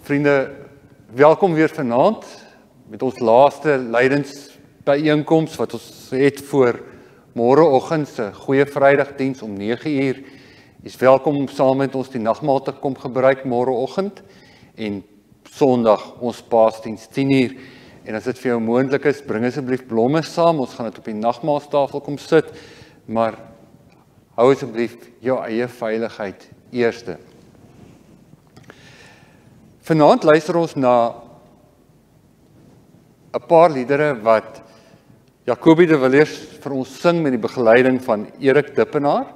Vriende, welkom weer vanaand met ons laaste lydingsbyeenkoms wat ons het voor môreoggend se goeie Vrydagdiens om 9:00. Is welkom om saam met ons die nagmaal te kom gebruik môreoggend en Sondag ons Paasdiens 10:00. En as dit vir jou moontlik is, bring asseblief blomme saam. Ons gaan dit op die nagmaalstafel kom sit, maar hou asseblief jou eie veiligheid eerste. Vanaand luister ons na 'n paar liedere wat Jacobie de Villiers vir ons sing met die begeleiding van Erik Dippenaar.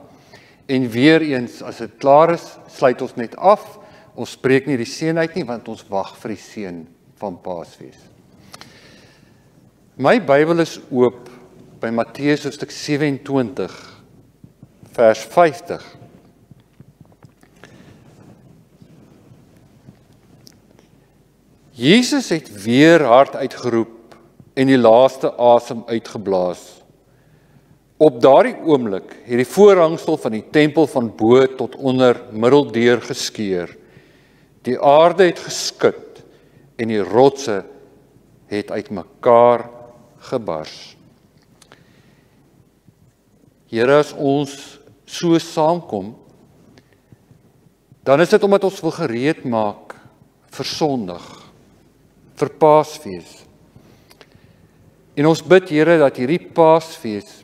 En weer eens, as dit klaar is, sluit ons net af. Ons spreek nie die seën uit nie, want ons wag vir die seën van Paasfees. My Bybel is oop by Matteus hoofstuk 27, vers 50. Jesus het weer hard uitgeroep en die laaste asem uitgeblaas. Op daardie oomblik het die voorhangsel van die tempel van bo tot onder middeldeur geskeur. Die aarde het geskud en die rotse het uitmekaar gebars. Here, as ons so saamkom, dan is dit omdat ons wil gereed maak vir Sondag, vir Paasfees. En ons bid, Here, dat hierdie Paasfees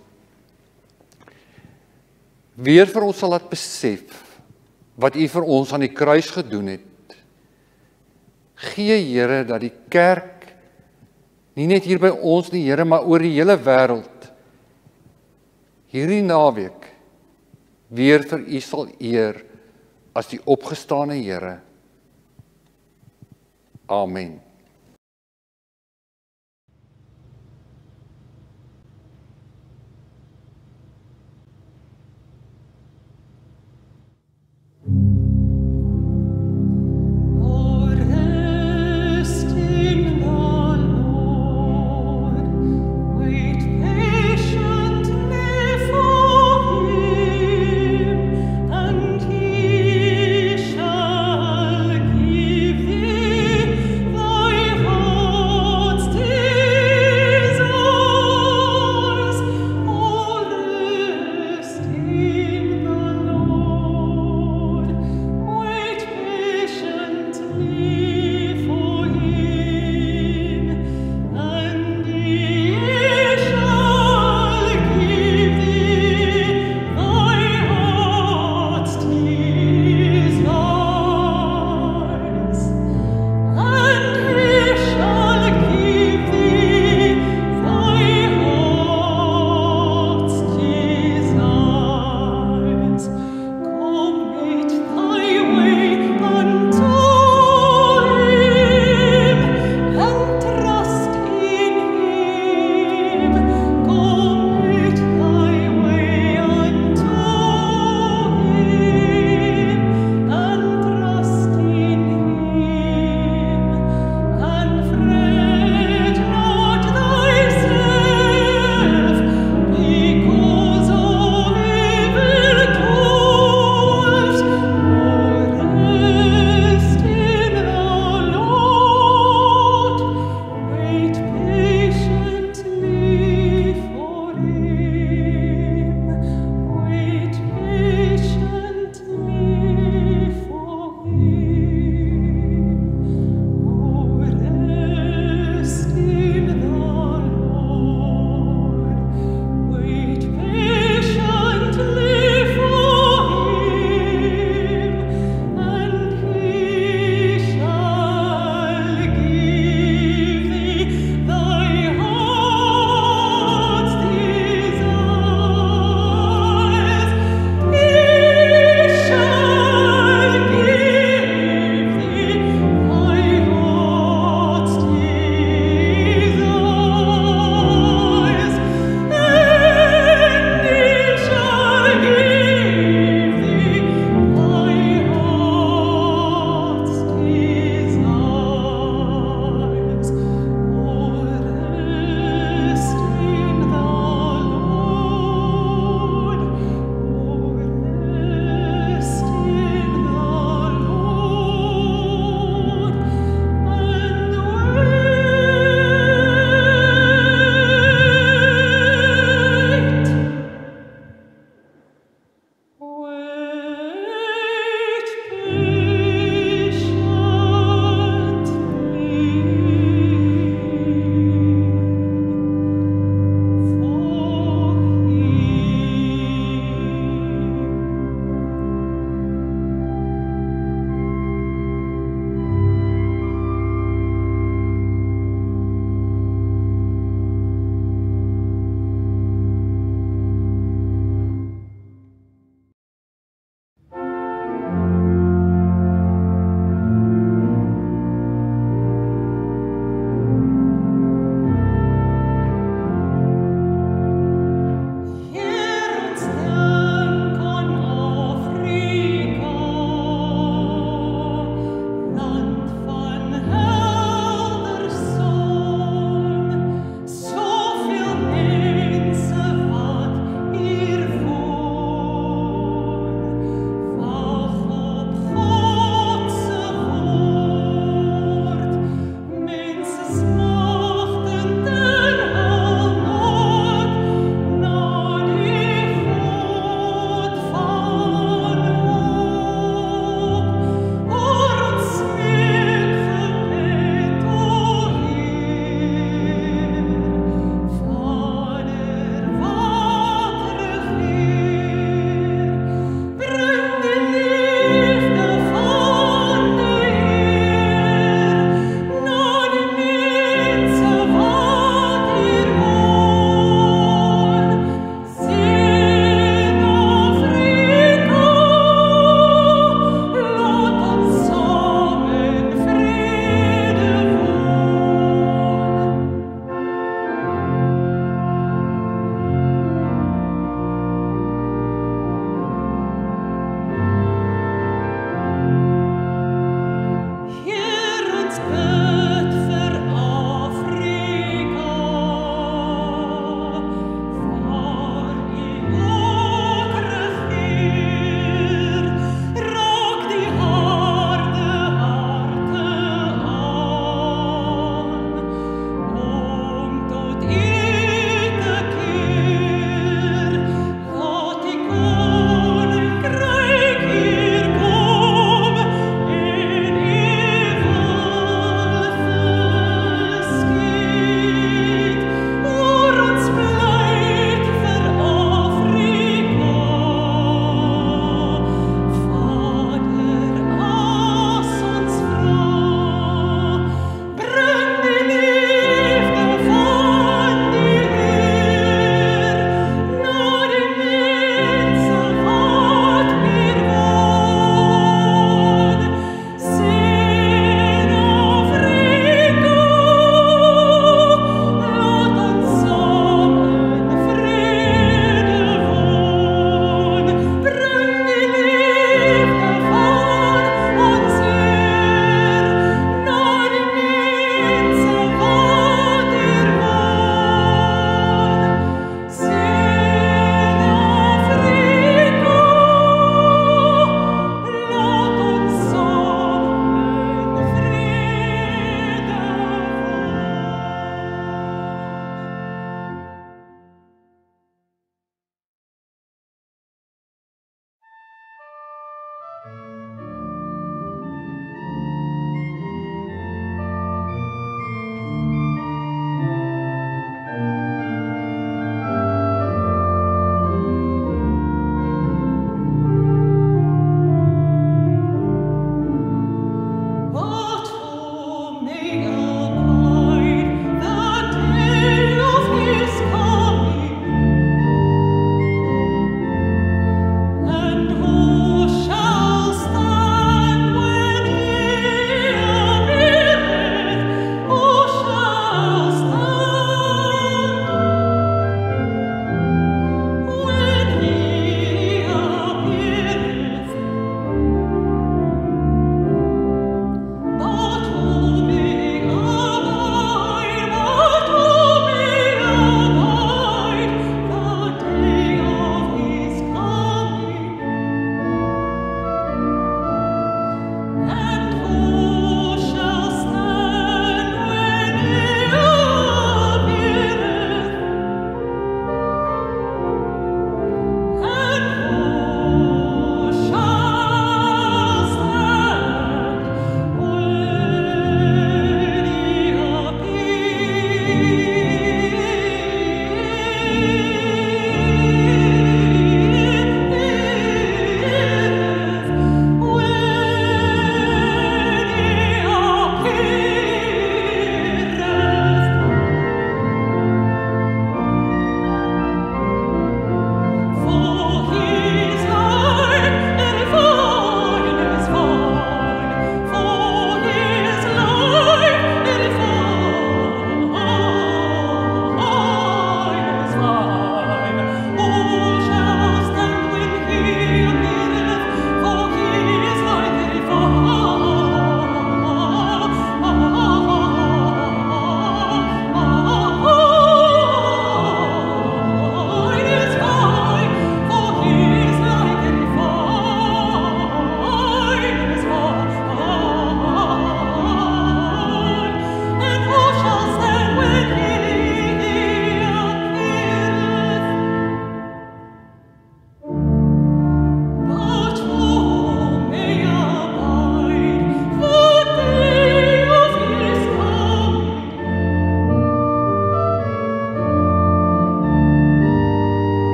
weer vir ons sal laat besef wat U vir ons aan die kruis gedoen het. Gee, Here, dat die kerk nie net hier by ons nie, Here, maar oor die hele wêreld hierdie naweek weer vir U sal eer as die opgestane Here. Amen. Oh